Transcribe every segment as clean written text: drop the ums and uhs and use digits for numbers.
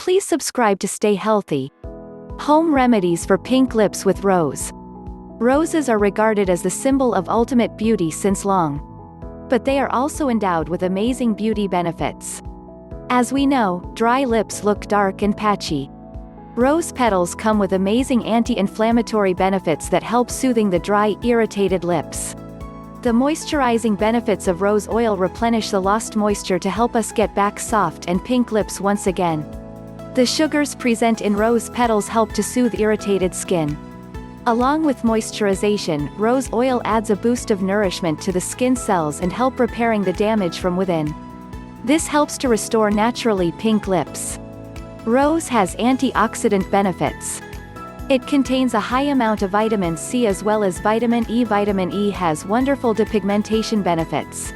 Please subscribe to stay healthy. Home remedies for pink lips with rose. Roses are regarded as the symbol of ultimate beauty since long. But they are also endowed with amazing beauty benefits. As we know, dry lips look dark and patchy. Rose petals come with amazing anti-inflammatory benefits that help soothing the dry, irritated lips. The moisturizing benefits of rose oil replenish the lost moisture to help us get back soft and pink lips once again. The sugars present in rose petals help to soothe irritated skin. Along with moisturization, rose oil adds a boost of nourishment to the skin cells and help repairing the damage from within. This helps to restore naturally pink lips. Rose has antioxidant benefits. It contains a high amount of vitamin C as well as vitamin E. Vitamin E has wonderful depigmentation benefits.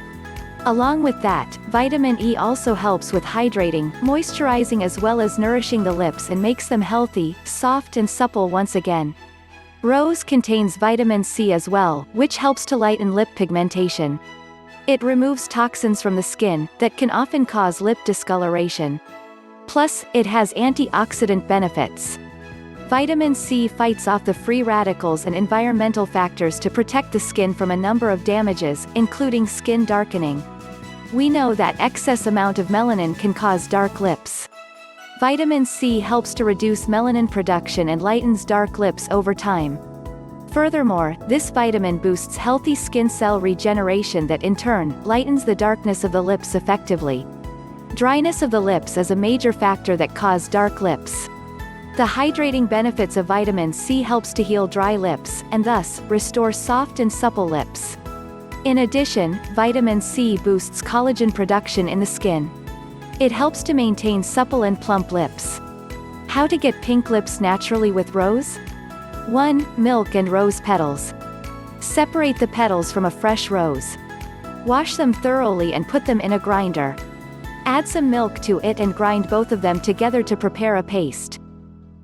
Along with that, vitamin E also helps with hydrating, moisturizing as well as nourishing the lips and makes them healthy, soft and supple once again. Rose contains vitamin C as well, which helps to lighten lip pigmentation. It removes toxins from the skin, that can often cause lip discoloration. Plus, it has antioxidant benefits. Vitamin C fights off the free radicals and environmental factors to protect the skin from a number of damages, including skin darkening. We know that excess amount of melanin can cause dark lips. Vitamin C helps to reduce melanin production and lightens dark lips over time. Furthermore, this vitamin boosts healthy skin cell regeneration that in turn, lightens the darkness of the lips effectively. Dryness of the lips is a major factor that causes dark lips. The hydrating benefits of vitamin C helps to heal dry lips, and thus, restore soft and supple lips. In addition, vitamin C boosts collagen production in the skin. It helps to maintain supple and plump lips. How to get pink lips naturally with rose? 1. Milk and rose petals. Separate the petals from a fresh rose. Wash them thoroughly and put them in a grinder. Add some milk to it and grind both of them together to prepare a paste.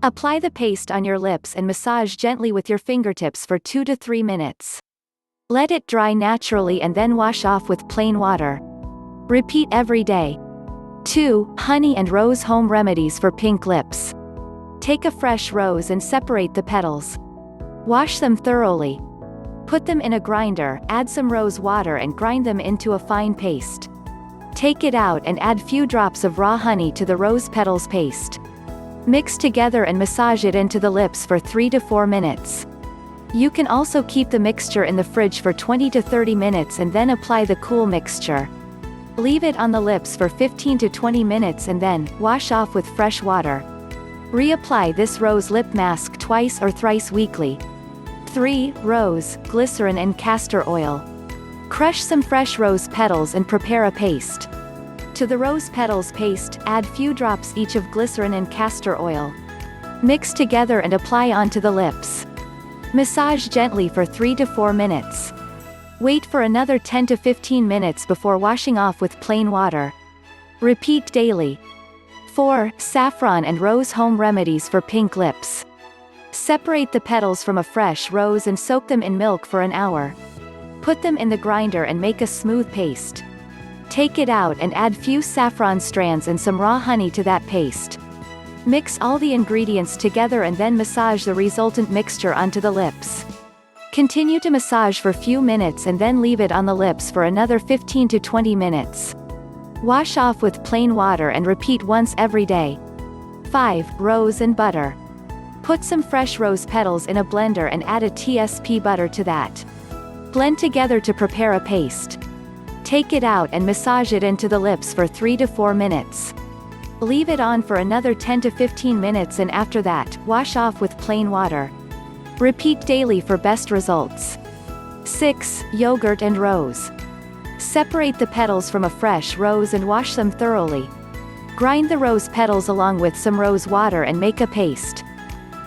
Apply the paste on your lips and massage gently with your fingertips for 2 to 3 minutes. Let it dry naturally and then wash off with plain water. Repeat every day. 2. Honey and rose home remedies for pink lips. Take a fresh rose and separate the petals. Wash them thoroughly. Put them in a grinder, add some rose water and grind them into a fine paste. Take it out and add few drops of raw honey to the rose petals paste. Mix together and massage it into the lips for 3 to 4 minutes. You can also keep the mixture in the fridge for 20 to 30 minutes and then apply the cool mixture. Leave it on the lips for 15 to 20 minutes and then, wash off with fresh water. Reapply this rose lip mask twice or thrice weekly. 3. Rose, glycerin and castor oil. Crush some fresh rose petals and prepare a paste. To the rose petals paste, add few drops each of glycerin and castor oil. Mix together and apply onto the lips. Massage gently for 3 to 4 minutes. Wait for another 10 to 15 minutes before washing off with plain water. Repeat daily. 4. Saffron and rose home remedies for pink lips. Separate the petals from a fresh rose and soak them in milk for an hour. Put them in the grinder and make a smooth paste. Take it out and add few saffron strands and some raw honey to that paste. Mix all the ingredients together and then massage the resultant mixture onto the lips. Continue to massage for few minutes and then leave it on the lips for another 15 to 20 minutes. Wash off with plain water and repeat once every day. 5. Rose and butter. Put some fresh rose petals in a blender and add a TSP butter to that. Blend together to prepare a paste. Take it out and massage it into the lips for 3 to 4 minutes. Leave it on for another 10 to 15 minutes and after that, wash off with plain water. Repeat daily for best results. 6. Yogurt and rose. Separate the petals from a fresh rose and wash them thoroughly. Grind the rose petals along with some rose water and make a paste.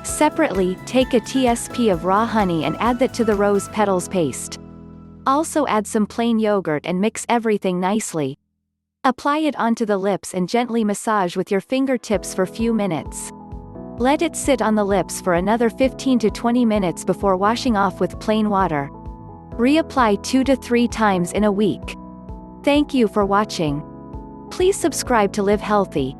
Separately, take a TSP of raw honey and add that to the rose petals paste. Also add some plain yogurt and mix everything nicely. Apply it onto the lips and gently massage with your fingertips for few minutes. Let it sit on the lips for another 15 to 20 minutes before washing off with plain water. Reapply 2 to 3 times in a week. Thank you for watching. Please subscribe to live healthy.